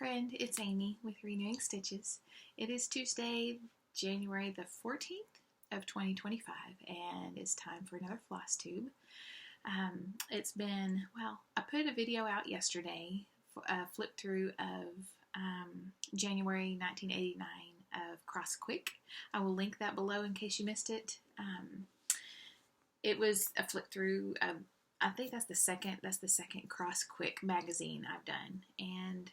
friend, it's Amy with Renewing Stitches. It is Tuesday, January the 14th of 2025, and it's time for another Flosstube. It's been, well, I put a video out yesterday, a flip through of January 1989 of Crossstitch. I will link that below in case you missed it. It was a flip through of, I think that's the second Crossstitch magazine I've done, and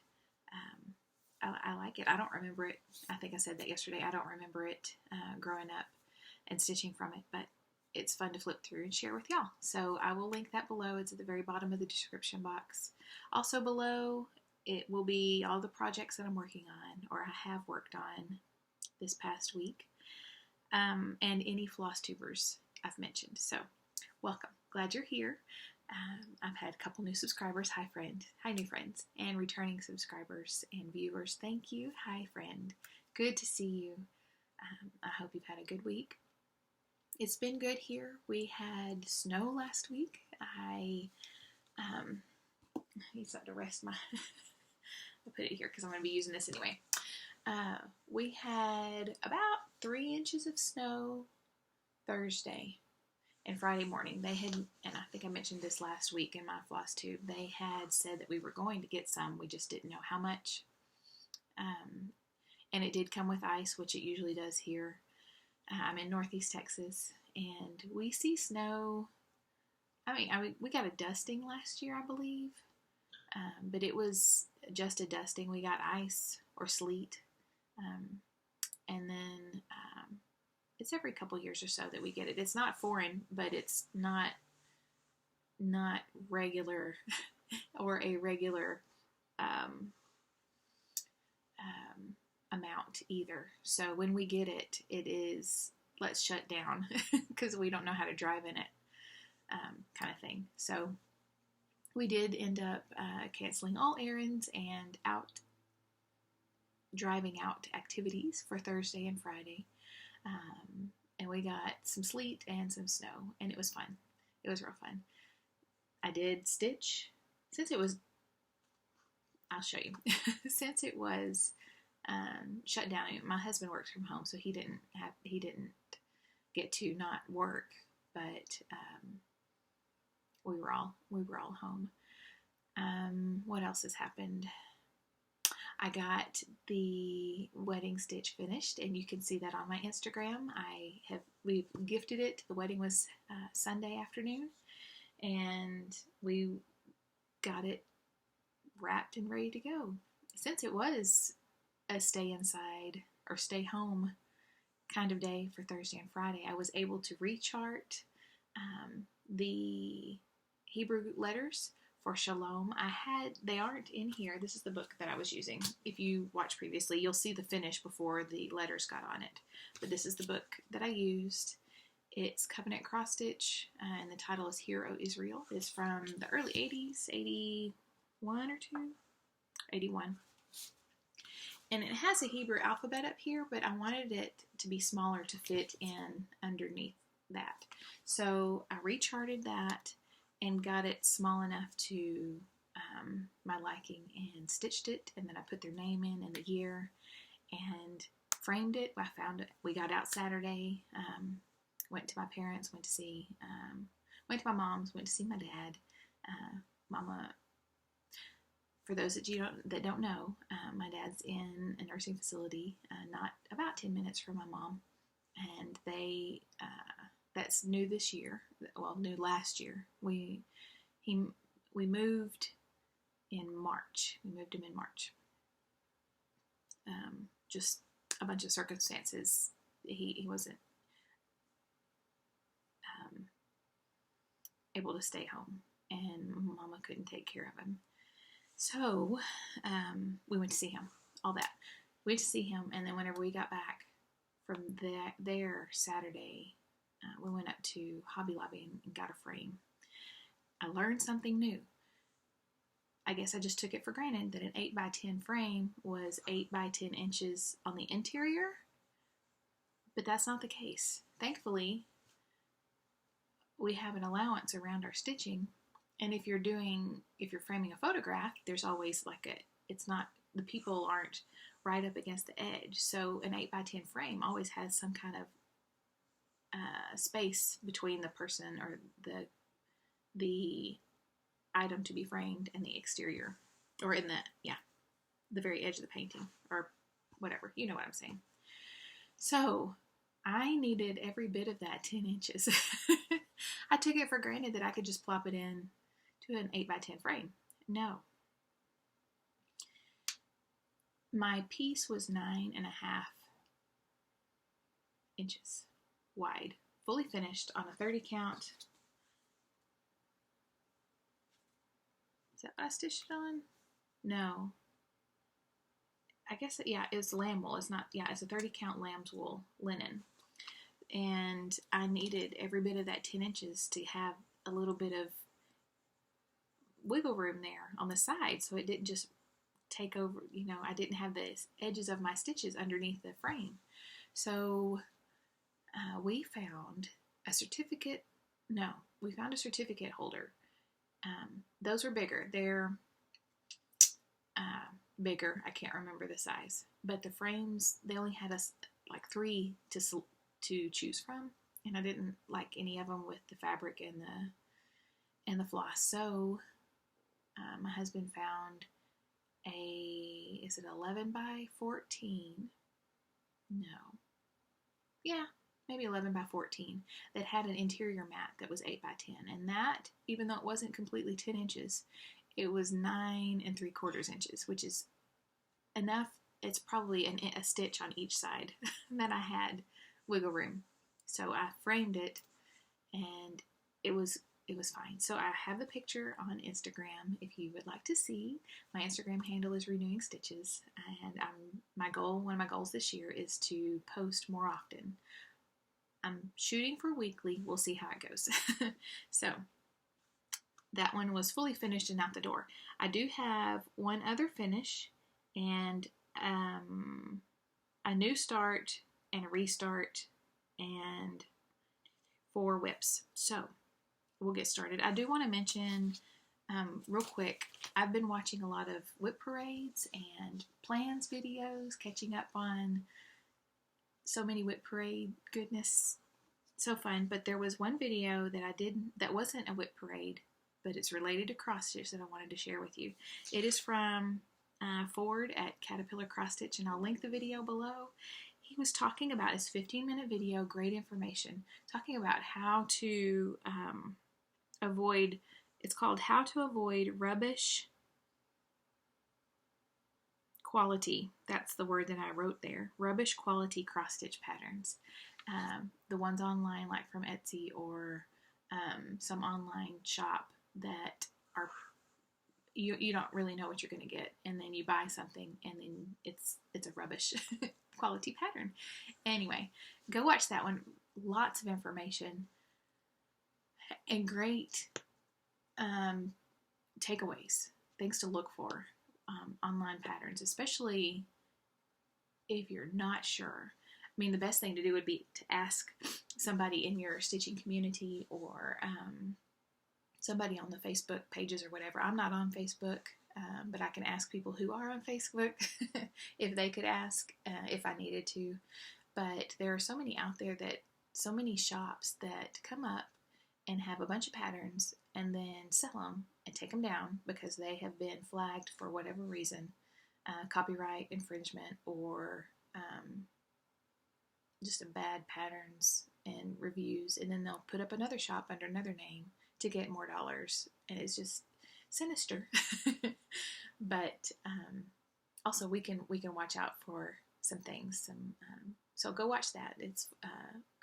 I like it. I don't remember it. I think I said that yesterday. I don't remember it growing up and stitching from it, but it's fun to flip through and share with y'all. So I will link that below. It's at the very bottom of the description box. Also below, it will be all the projects that I'm working on or I have worked on this past week, and any Flosstubers I've mentioned. So welcome. Glad you're here. I've had a couple new subscribers. Hi, friend. Hi, new friends. And returning subscribers and viewers. Thank you. Hi, friend. Good to see you. I hope you've had a good week. It's been good here. We had snow last week. I need something to rest my... I'll put it here because I'm going to be using this anyway. We had about 3 inches of snow Thursday. And Friday morning, they had, and I think I mentioned this last week in my Flosstube, they had said that we were going to get some, we just didn't know how much. And it did come with ice, which it usually does here. I'm in Northeast Texas, and we see snow. I mean, we got a dusting last year, I believe, but it was just a dusting. We got ice or sleet, and then it's every couple years or so that we get it. It's not foreign, but it's not regular or a regular amount either. So when we get it, it is let's shut down because we don't know how to drive in it, kind of thing. So we did end up canceling all errands and driving out activities for Thursday and Friday. And we got some sleet and some snow, and it was fun. It was real fun. I did stitch, since it was, I'll show you, since it was shut down. My husband works from home, so he didn't get to not work, but we were all home. What else has happened? I got the wedding stitch finished, and you can see that on my Instagram. We gifted it. The wedding was Sunday afternoon, and we got it wrapped and ready to go. Since it was a stay inside or stay home kind of day for Thursday and Friday, I was able to rechart the Hebrew letters for Shalom. They aren't in here. This is the book that I was using. If you watched previously, you'll see the finish before the letters got on it. But this is the book that I used. It's CaterpillarCrossStitch, and the title is Hero Israel. It's from the early 80s, 81 or 2? 81. And it has a Hebrew alphabet up here, but I wanted it to be smaller to fit in underneath that. So I recharted that and got it small enough to my liking and stitched it, and then I put their name in and the year and framed it. I found it. We got out Saturday, went to my parents, went to my mom's, went to see my dad. Mama, for those that don't know, my dad's in a nursing facility, not about 10 minutes from my mom, and they that's new this year. Well, new last year. We moved in March. We moved him in March. Just a bunch of circumstances. He wasn't able to stay home, and Mama couldn't take care of him. So we went to see him. All that. We went to see him, and then whenever we got back from there Saturday, we went up to Hobby Lobby and got a frame. I learned something new. I guess I just took it for granted that an 8x10 frame was 8x10 inches on the interior, but that's not the case. Thankfully, we have an allowance around our stitching, and if you're framing a photograph, there's always the people aren't right up against the edge. So an 8x10 frame always has some kind of space between the person or the item to be framed and the exterior, or in the very edge of the painting, or whatever. You know what I'm saying. So I needed every bit of that 10 inches. I took it for granted that I could just plop it in to an 8x10 frame. No. My piece was 9.5 inches wide, fully finished on a 30 count. Is that what I stitched it on? No. I guess, yeah, it's lamb wool. It's not, yeah, it's a 30 count lamb's wool linen. And I needed every bit of that 10 inches to have a little bit of wiggle room there on the side, so it didn't just take over, you know, I didn't have the edges of my stitches underneath the frame. So we found a certificate holder. Those were bigger. They're bigger. I can't remember the size, but the frames, they only had us like 3 to choose from, and I didn't like any of them with the fabric and the floss. So my husband found is it 11 by 14? No. Yeah, maybe 11 by 14 that had an interior mat that was 8x10, and that, even though it wasn't completely 10 inches, it was 9 3/4 inches, which is enough. It's probably a stitch on each side that I had wiggle room. So I framed it, and it was fine. So I have the picture on Instagram if you would like to see. My Instagram handle is Renewing Stitches, and one of my goals this year is to post more often. I'm shooting for weekly. We'll see how it goes. So that one was fully finished and out the door. I do have one other finish, and a new start and a restart and 4 whips. So we'll get started. I do want to mention real quick, I've been watching a lot of whip parades and plans videos, catching up on so many whip parade goodness. So fun. But there was one video that I did that wasn't a whip parade, but it's related to cross stitch that I wanted to share with you. It is from Ford at CaterpillarCrossStitch, and I'll link the video below. He was talking about his 15-minute video, great information, talking about how to avoid, it's called How to Avoid Rubbish Quality. That's the word that I wrote there. Rubbish quality cross-stitch patterns. The ones online, like from Etsy or some online shop that are, you don't really know what you're going to get, and then you buy something and then it's a rubbish quality pattern. Anyway, go watch that one. Lots of information and great takeaways, things to look for, online patterns, especially if you're not sure. I mean, the best thing to do would be to ask somebody in your stitching community, or somebody on the Facebook pages or whatever. I'm not on Facebook, but I can ask people who are on Facebook if they could ask if I needed to. But there are so many out there, so many shops that come up and have a bunch of patterns and then sell them and take them down because they have been flagged for whatever reason, copyright infringement, or just a bad patterns and reviews, and then they'll put up another shop under another name to get more dollars, and it's just sinister. But also we can watch out for some things. So go watch that. It's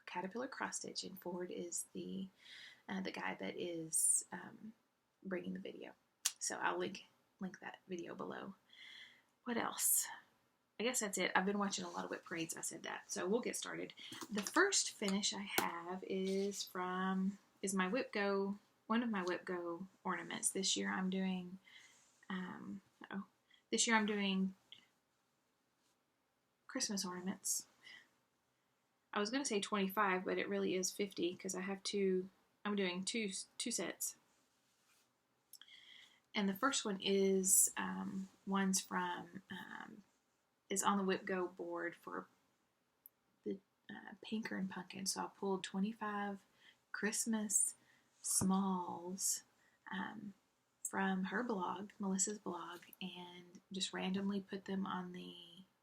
CaterpillarCrossStitch, and Ford is the guy that is bringing the video. So I'll link that video below. What else? I guess that's it. I've been watching a lot of whip parades. I said that. So we'll get started. The first finish I have is my WIPGO, one of my WIPGO ornaments. This year I'm doing Christmas ornaments. I was going to say 25, but it really is 50 because I'm doing two sets. And the first one is ones from, is on the WIPGO board for the Pinker and Pumpkin. So I pulled 25 Christmas smalls from her blog, Melissa's blog, and just randomly put them on the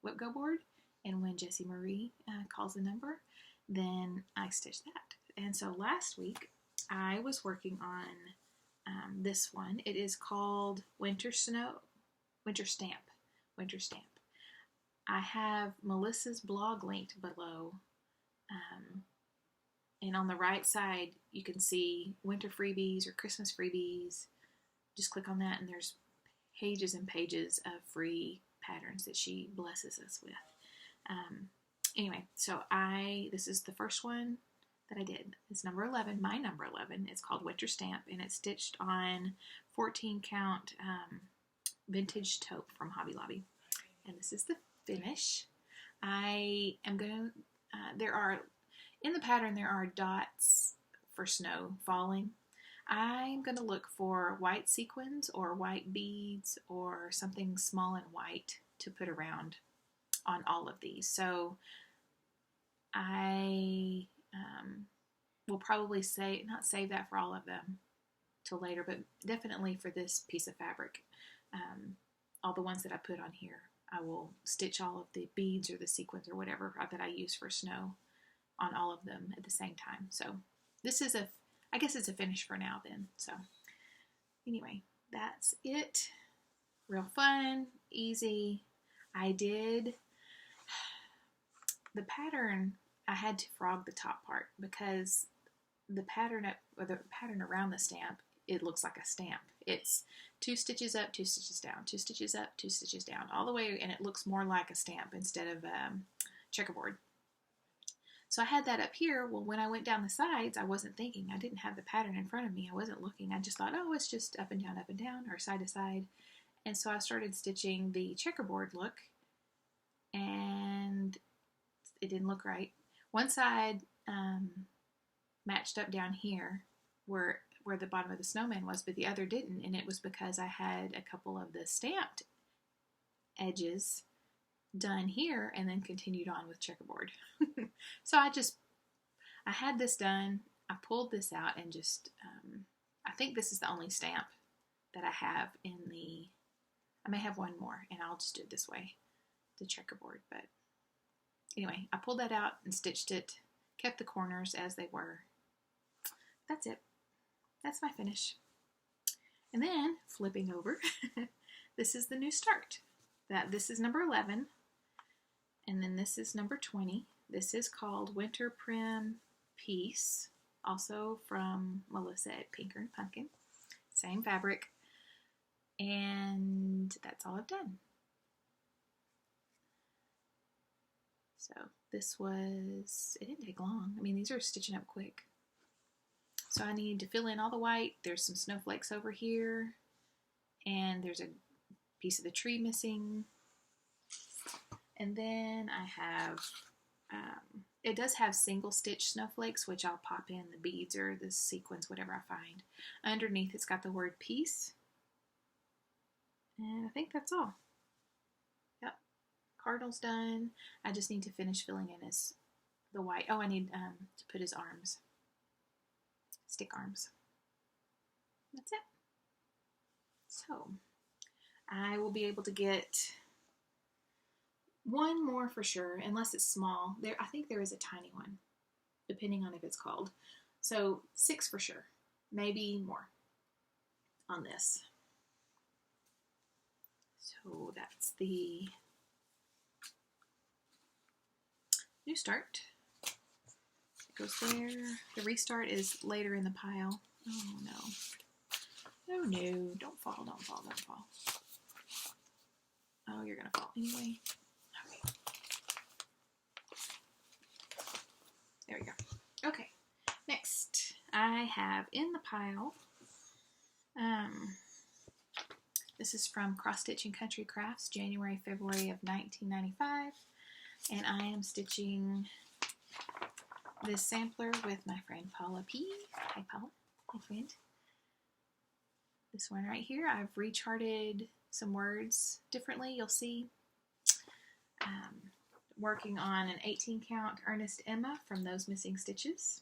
WIPGO board. And when Jessie Marie calls a number, then I stitch that. And so last week I was working on this one. It is called Winter Stamp. I have Melissa's blog linked below. And on the right side, you can see winter freebies or Christmas freebies. Just click on that and there's pages and pages of free patterns that she blesses us with. Anyway, so this is the first one that I did. It's number 11, my number 11. It's called Winter Stamp, and it's stitched on 14 count vintage taupe from Hobby Lobby. And this is the finish. I am going to, in the pattern there are dots for snow falling. I'm going to look for white sequins or white beads or something small and white to put around on all of these. So I will probably not save that for all of them till later, but definitely for this piece of fabric, all the ones that I put on here, I will stitch all of the beads or the sequins or whatever that I use for snow on all of them at the same time. So this is I guess it's a finish for now then. So anyway, that's it. Real fun, easy. The pattern, I had to frog the top part because the pattern around the stamp, it looks like a stamp. It's 2 stitches up, 2 stitches down, 2 stitches up, 2 stitches down, all the way, and it looks more like a stamp instead of checkerboard. So I had that up here. Well, when I went down the sides, I wasn't thinking. I didn't have the pattern in front of me. I wasn't looking. I just thought, oh, it's just up and down, or side to side. And so I started stitching the checkerboard look, and it didn't look right. One side matched up down here where the bottom of the snowman was, but the other didn't, and it was because I had a couple of the stamped edges done here and then continued on with checkerboard. So I had this done, I pulled this out, and just I think this is the only stamp that I have in I may have one more, and I'll just do it this way, the checkerboard. But anyway, I pulled that out and stitched it, kept the corners as they were. That's it. That's my finish. And then, flipping over, this is the new start. This is number 11, and then this is number 20. This is called Winter Prim Piece, also from Melissa at Pinker and Pumpkin. Same fabric. And that's all I've done. So it didn't take long. I mean, these are stitching up quick. So I need to fill in all the white. There's some snowflakes over here, and there's a piece of the tree missing. And then I have, it does have single stitch snowflakes, which I'll pop in the beads or the sequins, whatever I find. Underneath it's got the word piece. And I think that's all. Yep. Cardinal's done. I just need to finish filling in the white. Oh, I need to put his arms. Stick arms. That's it. So, I will be able to get one more for sure, unless it's small. I think there is a tiny one, depending on if it's called. So 6 for sure, maybe more on this. So that's the new start. It goes there. The restart is later in the pile. Oh no. Oh no, don't fall, don't fall, don't fall. Oh, you're gonna fall anyway. Okay. There we go. Okay, next I have in the pile, this is from Crossstitch and Country Crafts, January, February of 1995, and I am stitching this sampler with my friend Paula P. Hi Paula, hi friend. This one right here, I've recharted some words differently. You'll see. Working on an 18 count Earnest Emma from those missing stitches.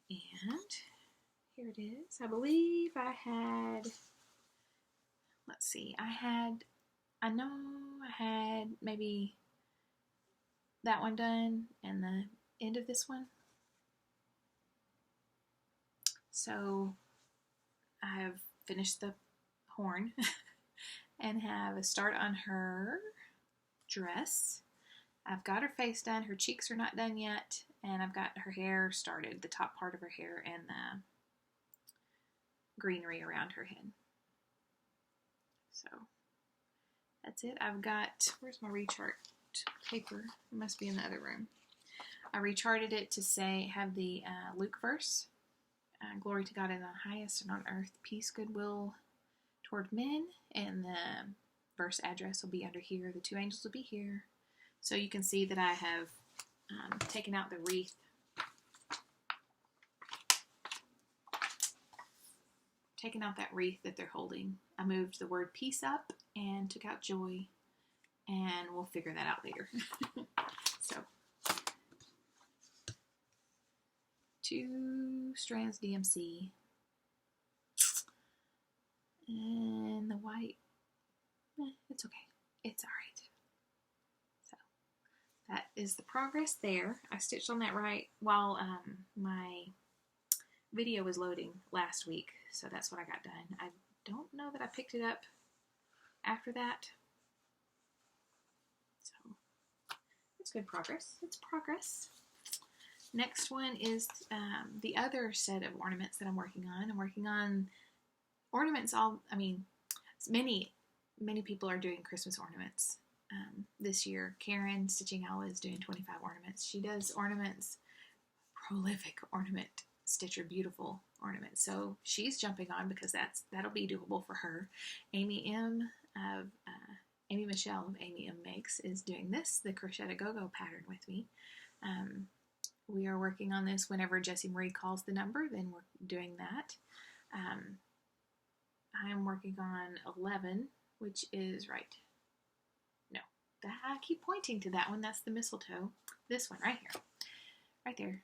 And here it is. I believe I had, let's see, I know I had maybe that one done and the end of this one. So I have finished the horn and have a start on her dress. I've got her face done. Her cheeks are not done yet. And I've got her hair started, the top part of her hair and the greenery around her head. So that's it. I've got, where's my rechart paper? It must be in the other room. I recharted it to say, have the Luke verse. Glory to God in the highest and on earth, peace, goodwill toward men. And the verse address will be under here. The two angels will be here. So you can see that I have taken out the wreath. Taken out that wreath that they're holding. I moved the word peace up and took out joy. And we'll figure that out later. So, 2 strands DMC. And the white, it's okay. It's alright. So, that is the progress there. I stitched on that right while my video was loading last week. So that's what I got done. I don't know that I picked it up after that. So, it's good progress. It's progress. Next one is the other set of ornaments that I'm working on. I'm working on ornaments many people are doing Christmas ornaments this year. Karen Stitching Owl is doing 25 ornaments. She does ornaments, prolific ornament stitcher, beautiful ornaments. So she's jumping on because that'll be doable for her. Amy Michelle of Amy M Makes is doing this, the Crocette Go-Go pattern with me. We are working on this whenever Jessie Marie calls the number, then we're doing that. I am working on 11, which is right. No, I keep pointing to that one. That's the mistletoe. This one right here. Right there.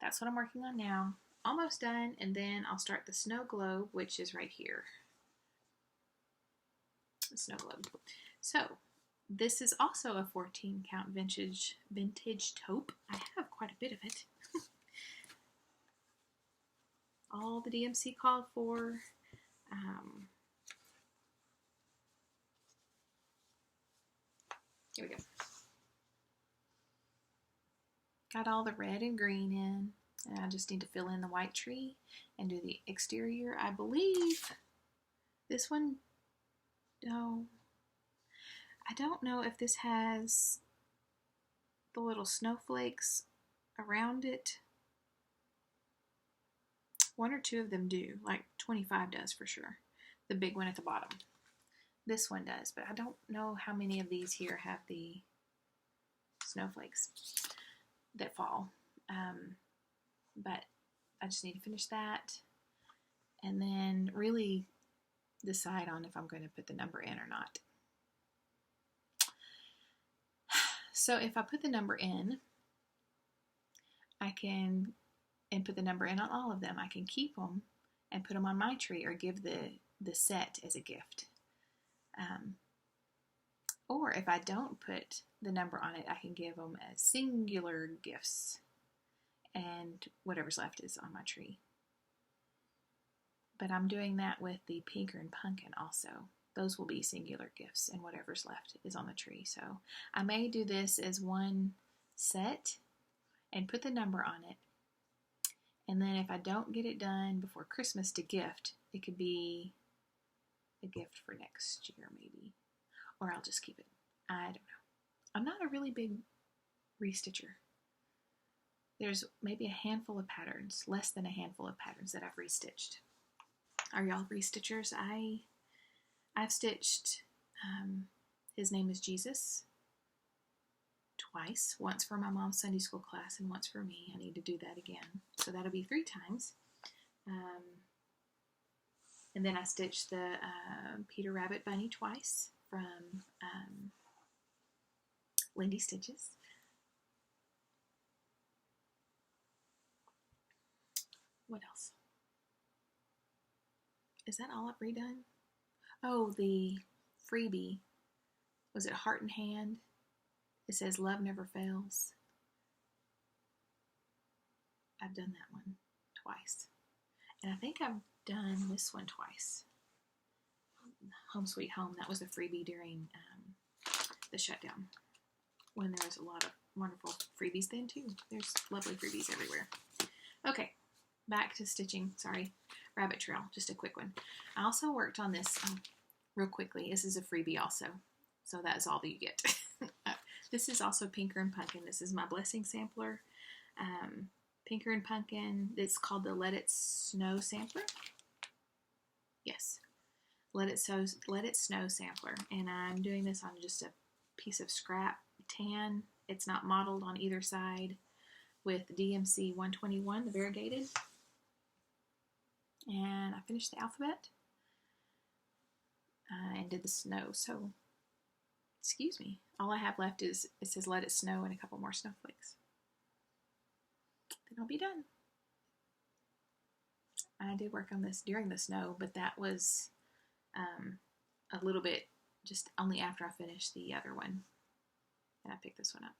That's what I'm working on now. Almost done, and then I'll start the snow globe, which is right here. The snow globe. So, this is also a 14 count vintage taupe. I have quite a bit of it. All the DMC called for. Here we go. Got all the red and green in, and I just need to fill in the white tree and do the exterior. I believe this one, no, I don't know if this has the little snowflakes around it. 1 or 2 of them do, like 25 does for sure. The big one at the bottom. This one does, but I don't know how many of these here have the snowflakes that fall. But I just need to finish that and then really decide on if I'm going to put the number in or not. So if I put the number in, I can, and put the number in on all of them, I can keep them and put them on my tree or give the set as a gift. Or if I don't put the number on it, I can give them as singular gifts, and whatever's left is on my tree. But I'm doing that with the pinker and pumpkin also. Those will be singular gifts, and whatever's left is on the tree. So I may do this as one set and put the number on it. And then if I don't get it done before Christmas to gift, it could be a gift for next year maybe. Or I'll just keep it. I don't know. I'm not a really big restitcher. There's maybe a handful of patterns, less than a handful of patterns that I've restitched. Are y'all restitchers? I've stitched, his name is Jesus, twice. Once for my mom's Sunday school class and once for me. I need to do that again. So that'll be 3 times. And then I stitched the Peter Rabbit Bunny twice from Lindy Stitches. What else? Is that all I've redone? Oh, the freebie. Was it Heart and Hand? It says Love Never Fails. I've done that one twice. And I think I've done this one twice. Home Sweet Home. That was a freebie during the shutdown, when there was a lot of wonderful freebies then too. There's lovely freebies everywhere. Okay, back to stitching. Sorry, Rabbit Trail, just a quick one. I also worked on this real quickly. This is a freebie also, so that's all that you get. This is also Pinker and Pumpkin. This is my Blessing Sampler. Pinker and Pumpkin. It's called the Let It Snow Sampler. Yes, Let It Snow Sampler. And I'm doing this on just a piece of scrap tan. It's not modeled on either side, with DMC 121, the variegated. And I finished the alphabet and did the snow. So, excuse me, all I have left is, it says Let It Snow and a couple more snowflakes. Then I'll be done. I did work on this during the snow, but that was a little bit just only after I finished the other one. And I picked this one up.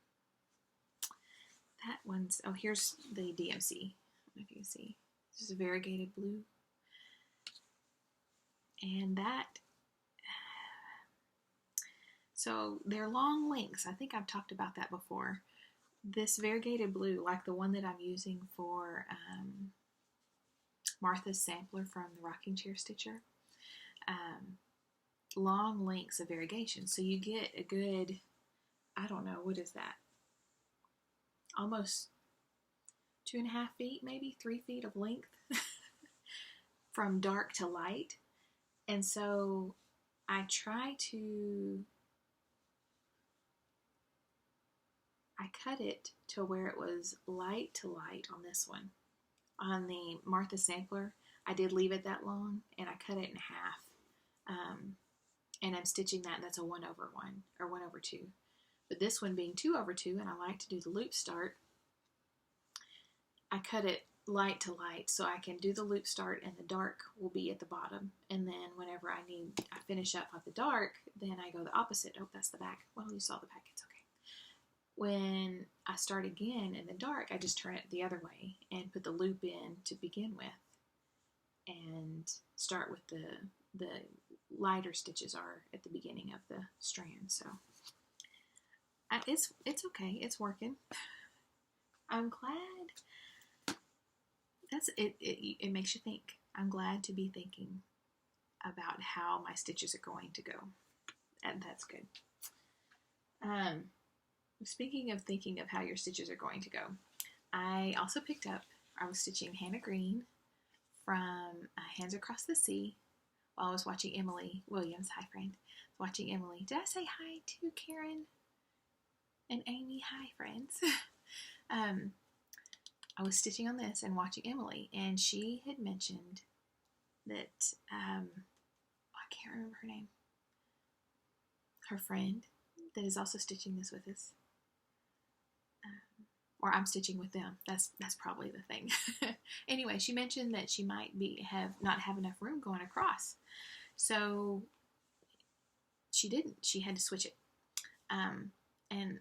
That one's, oh, here's the DMC. I don't know if you can see. This is a variegated blue. And that, so they're long links. I think I've talked about that before. This variegated blue, like the one that I'm using for Martha's sampler from the Rocking Chair Stitcher, long lengths of variegation. So you get a good, I don't know, what is that? Almost 2.5 feet, maybe 3 feet of length from dark to light. And so I cut it to where it was light to light on this one. On the Martha sampler, I did leave it that long, and I cut it in half. And I'm stitching that, and that's a 1/1 or 1/2. But this one being 2/2, and I like to do the loop start, I cut it light to light so I can do the loop start and the dark will be at the bottom. And then whenever I finish up with the dark, then I go the opposite. Oh, that's the back. Well, you saw the back, it's okay. When I start again in the dark, I just turn it the other way and put the loop in to begin with and start with the lighter stitches are at the beginning of the strand. So it's okay. It's working. I'm glad. That's it. It makes you think. I'm glad to be thinking about how my stitches are going to go, and that's good. Speaking of thinking of how your stitches are going to go, I also picked up, I was stitching Hannah Green from Hands Across the Sea while I was watching Emily Williams. Hi, friend. Watching Emily. Did I say hi to Karen and Amy? Hi, friends. I was stitching on this and watching Emily, and she had mentioned that, I can't remember her name, her friend that is also stitching this with us. Or I'm stitching with them. That's probably the thing. Anyway, she mentioned that she might not have enough room going across. So she didn't. She had to switch it. And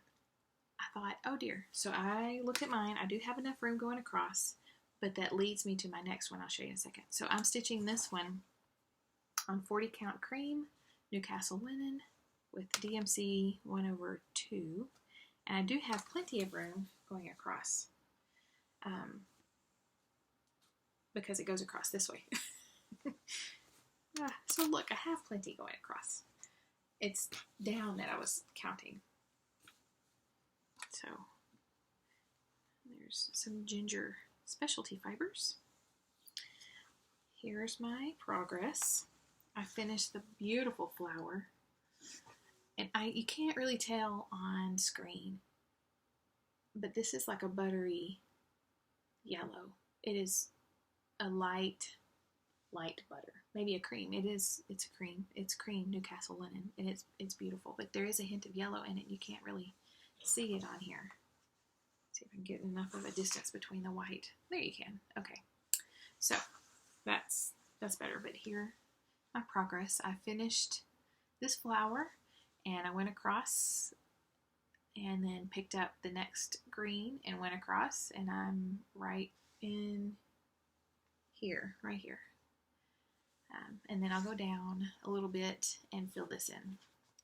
I thought, oh dear. So I looked at mine. I do have enough room going across, but that leads me to my next one. I'll show you in a second. So I'm stitching this one on 40 count cream, Newcastle linen with DMC 1/2. And I do have plenty of room going across because it goes across this way. So look, I have plenty going across. It's down that I was counting. So there's some ginger specialty fibers. Here's my progress. I finished the beautiful flower. And you can't really tell on screen, but this is like a buttery yellow. It is a light butter. maybe a cream. It's a cream. It's cream Newcastle linen, and it's beautiful. But there is a hint of yellow in it. You can't really see it on here. Let's see if I can get enough of a distance between the white. There you can. Okay. So that's better. But here, my progress. I finished this flower, and I went across, and then picked up the next green and went across, and I'm right in here, right here. And then I'll go down a little bit and fill this in.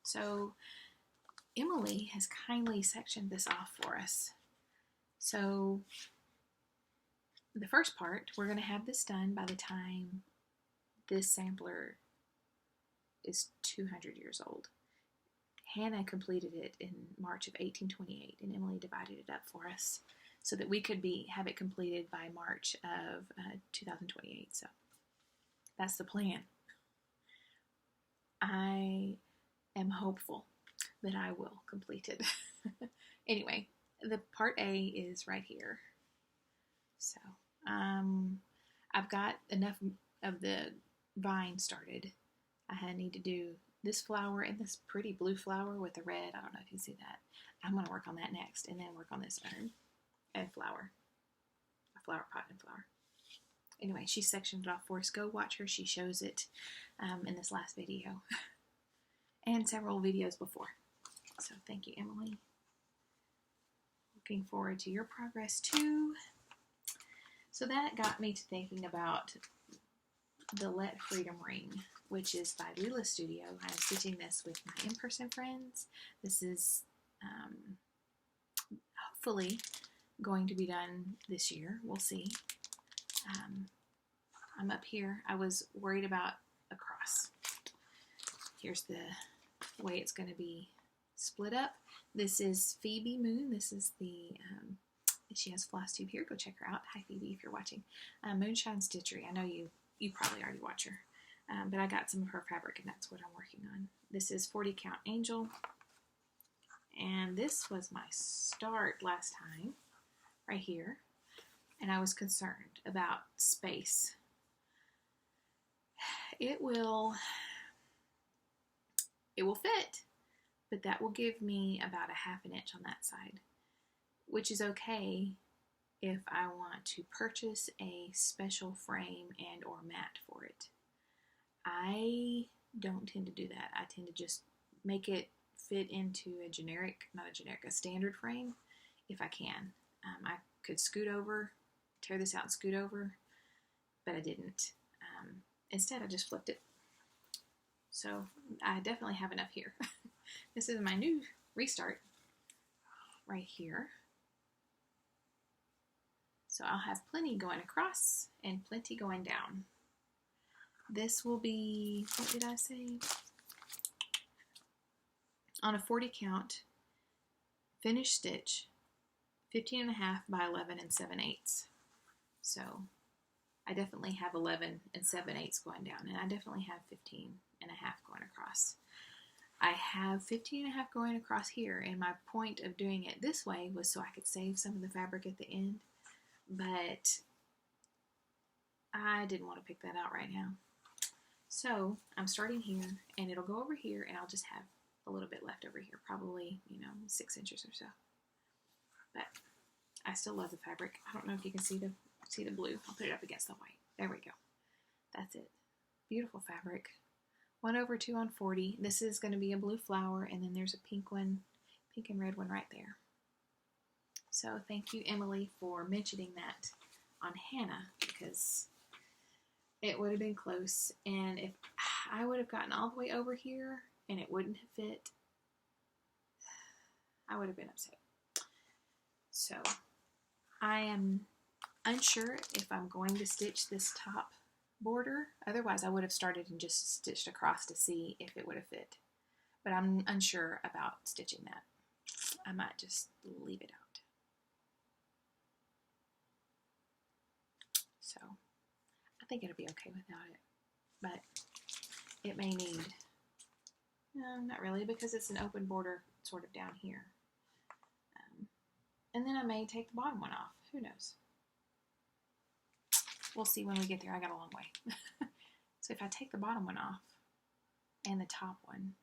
So Emily has kindly sectioned this off for us. So the first part, we're going to have this done by the time this sampler is 200 years old. Hannah completed it in March of 1828, and Emily divided it up for us so that we could have it completed by March of 2028. So that's the plan. I am hopeful that I will complete it. Anyway, the part A is right here. So I've got enough of the vine started. I need to do this flower and this pretty blue flower with the red. I don't know if you see that. I'm going to work on that next, and then work on this urn and flower. A flower pot and flower. Anyway, she sectioned it off for us. Go watch her. She shows it in this last video and several videos before. So thank you, Emily. Looking forward to your progress too. So that got me to thinking about the Let Freedom ring, which is by Lila Studio. I'm stitching this with my in-person friends. This is hopefully going to be done this year. We'll see. I'm up here. I was worried about a cross. Here's the way it's going to be split up. This is Phoebe Moon. This is the, she has Flosstube here. Go check her out. Hi, Phoebe, if you're watching. Moonshine Stitchery. I know you probably already watch her. But I got some of her fabric, and that's what I'm working on. This is 40 Count Angel. And this was my start last time, right here. And I was concerned about space. It will fit, but that will give me about a ½ inch on that side, which is okay if I want to purchase a special frame and or mat for it. I don't tend to do that. I tend to just make it fit into a standard frame if I can. I could scoot over, tear this out and scoot over, but I didn't. Instead, I just flipped it. So I definitely have enough here. This is my new restart right here. So I'll have plenty going across and plenty going down. This will be, what did I say? On a 40 count, finished stitch, 15.5 by 11 7/8. So I definitely have 11 7/8 going down, and I definitely have 15.5 going across. I have 15.5 going across here, and my point of doing it this way was so I could save some of the fabric at the end, but I didn't want to pick that out right now. So I'm starting here, and it'll go over here, and I'll just have a little bit left over here, probably, 6 inches or so. But I still love the fabric. I don't know if you can see the blue. I'll put it up against the white. There we go. That's it. Beautiful fabric. 1/2 on 40. This is going to be a blue flower, and then there's a pink one, pink and red one right there. So thank you, Emily, for mentioning that on Hannah, because it would have been close, and if I would have gotten all the way over here and it wouldn't have fit, I would have been upset. So I am unsure if I'm going to stitch this top border. Otherwise, I would have started and just stitched across to see if it would have fit. But I'm unsure about stitching that. I might just leave it out. So I think it'll be okay without it. But it may need, no, not really, because it's an open border sort of down here. And then I may take the bottom one off. Who knows? We'll see when we get there. I got a long way. So if I take the bottom one off and the top one,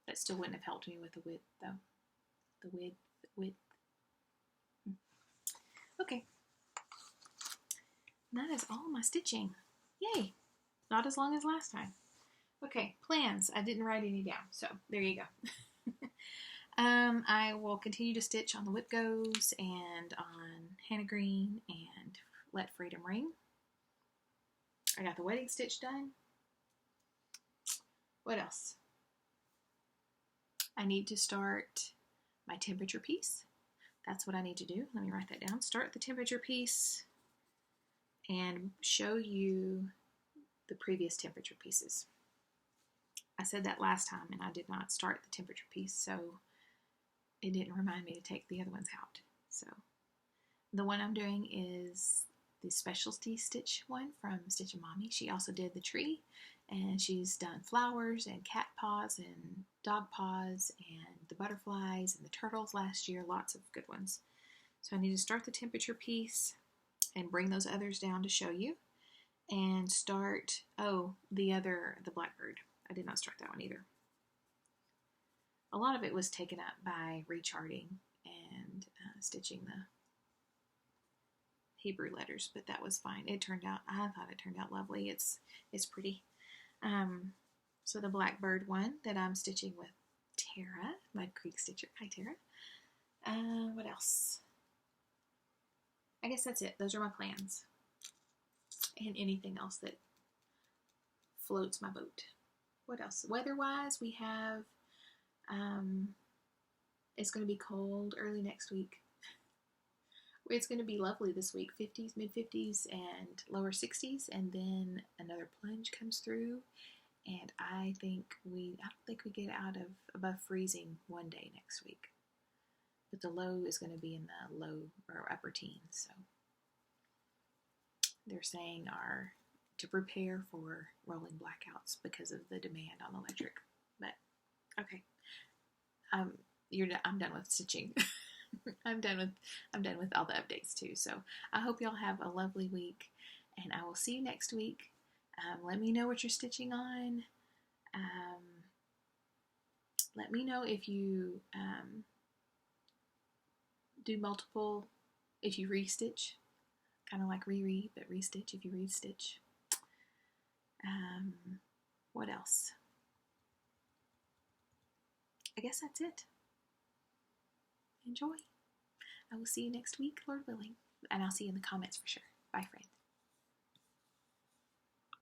that still wouldn't have helped me with the width though. The width. Okay. And that is all my stitching. Yay! Not as long as last time. Okay, plans. I didn't write any down, so there you go. I will continue to stitch on the WIPGOs and on Hannah Green and Let Freedom Ring. I got the wedding stitch done. What else? I need to start my temperature piece. That's what I need to do. Let me write that down. Start the temperature piece and show you the previous temperature pieces. I said that last time and I did not start the temperature piece, so it didn't remind me to take the other ones out. So the one I'm doing is the specialty stitch one from Stitch and Mommy. She also did the tree, and she's done flowers and cat paws and dog paws and the butterflies and the turtles last year. Lots of good ones. So I need to start the temperature piece and bring those others down to show you, and start, the blackbird. I did not start that one either. A lot of it was taken up by recharting and stitching the Hebrew letters, but that was fine. I thought it turned out lovely. It's pretty. So the blackbird one that I'm stitching with Tara, Mud Creek Stitcher. Hi, Tara. What else? I guess that's it. Those are my plans. And anything else that floats my boat. What else? Weather-wise, we have, it's going to be cold early next week. It's going to be lovely this week, 50s, mid-50s, and lower 60s, and then another plunge comes through, and I don't think we get out of above freezing one day next week. But the low is going to be in the low or upper teens, so they're saying to prepare for rolling blackouts because of the demand on electric. But okay, I'm done with stitching. I'm done with all the updates too. So I hope y'all have a lovely week, and I will see you next week. Let me know what you're stitching on. Let me know if you do multiple, if you restitch, kind of like reread, but restitch if you restitch. What else? I guess that's it. Enjoy. I will see you next week, Lord willing. And I'll see you in the comments for sure. Bye, friends.